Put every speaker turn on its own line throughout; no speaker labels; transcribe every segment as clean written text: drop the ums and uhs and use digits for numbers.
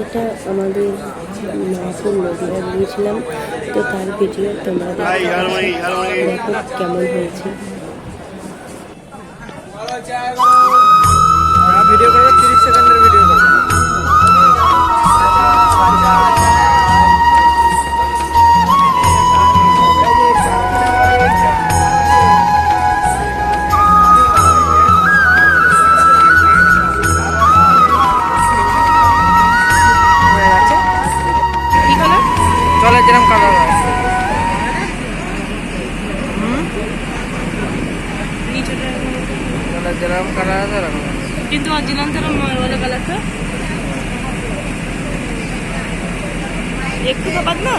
এটা আমাদের মায়াপুর নদীয়া গিয়েছিলাম, তো তার ভিডিও তোমরা দেখো কেমন হয়েছে।
ভিডিও করবে 30 সেকেন্ডের ভিডিও করবে। জলের যেরকম কালার হয় জলের যেরকম কালার আছে এরকম,
কিন্তু অরিজিনাল তো ময়লা কালারটা একটু খাবার না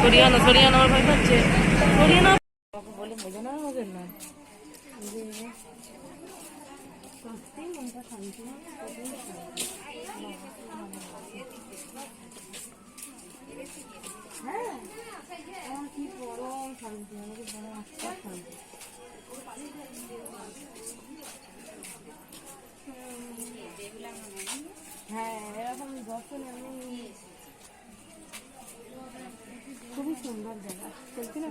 সরিয়ানো সরিয়ানো আমার ভয় পাচ্ছে সরিয়ানো বলে বোঝো না আমাদের না সত্যি মনটা শান্তি হ্যাঁ কি বড় শান্তি আমাকে বড় আস্তে শান্তি হ্যাঁ এরকম দর্শন এমনি খুবই সুন্দর জায়গা চলছি না।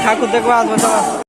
ঠাকুর দেখবো আসবো সবাই।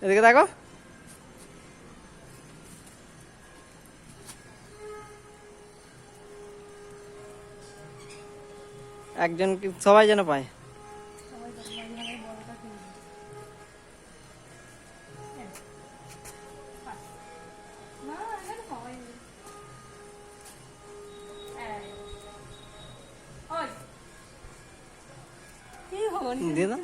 এদিকে দেখো। একজন সবাই যেন পায়। দিয়ে দাও।